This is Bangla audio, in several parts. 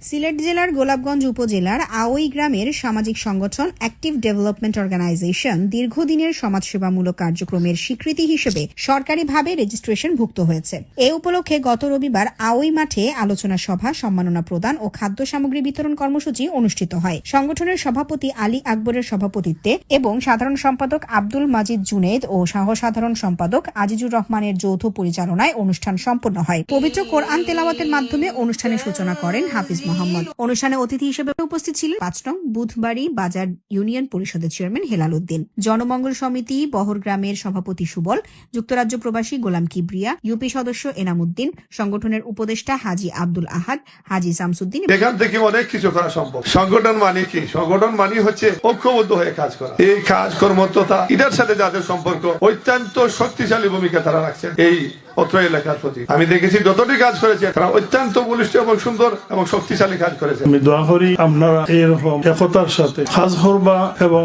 সিলেট জেলার গোলাপগঞ্জ উপজেলার আওই গ্রামের সামাজিক সংগঠন অ্যাক্টিভ ডেভেলপমেন্ট অর্গানাইজেশন দীর্ঘদিনের সমাজসেবামূলক কার্যক্রমের স্বীকৃতি হিসেবে সরকারিভাবে রেজিস্ট্রেশনভুক্ত হয়েছে। এ উপলক্ষে গত রবিবার আওই মাঠে আলোচনা সভা, সম্মাননা প্রদান ও খাদ্য সামগ্রী বিতরণ কর্মসূচি অনুষ্ঠিত হয়। সংগঠনের সভাপতি আলী আকবরের সভাপতিত্বে এবং সাধারণ সম্পাদক আব্দুল মাজিদ জুনেদ ও সহ সাধারণ সম্পাদক আজিজুর রহমানের যৌথ পরিচালনায় অনুষ্ঠান সম্পন্ন হয়। পবিত্র কোরআন তেলাওয়াতের মাধ্যমে অনুষ্ঠানের সূচনা করেন হাফিজ মোহাম্মদ। অনুষ্ঠানে অতিথি হিসেবে উপস্থিত ছিলেন ৫ নং বুধবাড়ি বাজার ইউনিয়ন পরিষদের চেয়ারম্যান হেলাল উদ্দিন, জনমঙ্গল সমিতি বহরগ্রামের সভাপতি সুবল, যুক্তরাজ্য প্রবাসী গোলাম কিবরিয়া, ইউপি সদস্য এনাম উদ্দিন, সংগঠনের উপদেষ্টা হাজি আব্দুল আহাদ, হাজি শামসুদ্দিন। এখান থেকে অনেক কিছু করা সম্ভব। সংগঠন মানে কি? সংগঠন মানে হচ্ছে ঐক্যবদ্ধ হয়ে কাজ করা। এই কাজ কর্মরততা এটার সাথে যাদের সম্পর্ক অত্যন্ত শক্তিশালী ভূমিকা তারা রাখছেন এই অত্র এলাকার প্রতি। আমি দেখেছি যতটি কাজ করেছে তারা অত্যন্ত বলিষ্ঠ এবং সুন্দর এবং শক্তিশালী কাজ করেছে। আমি দোয়া করি আপনারা এরকম একতার সাথে কাজ করবা এবং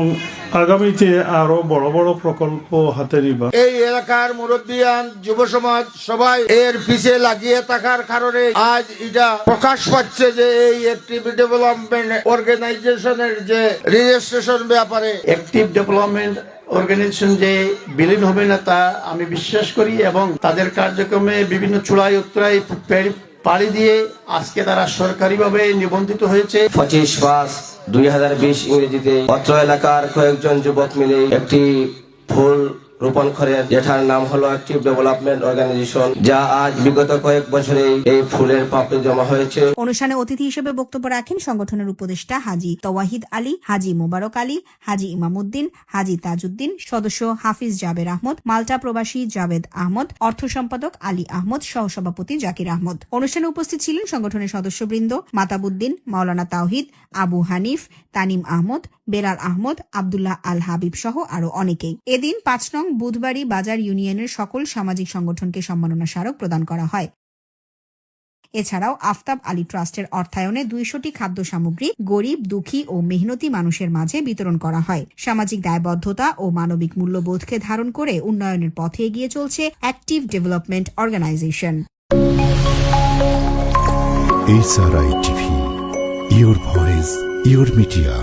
আগামীতে আরো বড় বড় প্রকল্প হাতে নিবা। এই এলাকার মুরব্বিয়ান, যুব সমাজ সবাই এর পিছে লাগিয়ে থাকার কারণে আজ এটা প্রকাশ পাচ্ছে যে এই অ্যাক্টিভ ডেভেলপমেন্ট অর্গানাইজেশনের যে রেজিস্ট্রেশন ব্যাপারে অ্যাক্টিভ ডেভেলপমেন্ট অর্গানাইজেশন যে বিলীন হবে না তা আমি বিশ্বাস করি এবং তাদের কার্যক্রমে বিভিন্ন চূড়ায় উত্তরায় পাড়ি দিয়ে আজকে তারা সরকারিভাবে নিবন্ধিত হয়েছে। 25/5/2020 ইংরেজিতে অত্র এলাকার কয়েকজন যুবক মিলে একটি ফুল রোপণ করেন, যেটার নাম হলো অ্যাক্টিভ ডেভেলপমেন্ট অর্গানাইজেশন, যা আজ বিগত কয়েক বছরে এই ফুলের পাপড়ি জমা হয়েছে। অনুষ্ঠানে অতিথি হিসেবে বক্তব্য রাখেন সংগঠনের উপদেষ্টা হাজি তওয়াহিদ আলী, হাজি মোবারক আলী, হাজি ইমামউদ্দিন, হাজি তাজউদ্দিন, সদস্য হাফিজ জাবের আহমদ, মাল্টা প্রবাসী জাবেদ আহমদ, অর্থ সম্পাদক আলী আহমদ, সহসভাপতি জাকির আহমদ। অনুষ্ঠানে উপস্থিত ছিলেন সংগঠনের সদস্যবৃন্দ মাতাবুদ্দিন, মাওলানা তাওহিদ, আবু হানিফ, তানিম আহমদ, বেলাল আহমদ, আব্দুল্লাহ আল হাবিব সহ আরো অনেকেই। এদিন ৫ নং বুধবাড়ি বাজার ইউনিয়নের সকল সামাজিক সংগঠনকে সম্মাননা স্মারক প্রদান করা হয়। এছাড়াও আফতাব আলী ট্রাস্টের অর্থায়নে ২০০টি খাদ্য সামগ্রী গরিব, দুঃখী ও মেহনতি মানুষের মাঝে বিতরণ করা হয়। সামাজিক দায়বদ্ধতা ও মানবিক মূল্যবোধকে ধারণ করে উন্নয়নের পথে এগিয়ে চলছে active development organization. SRI TV, your voice, your media.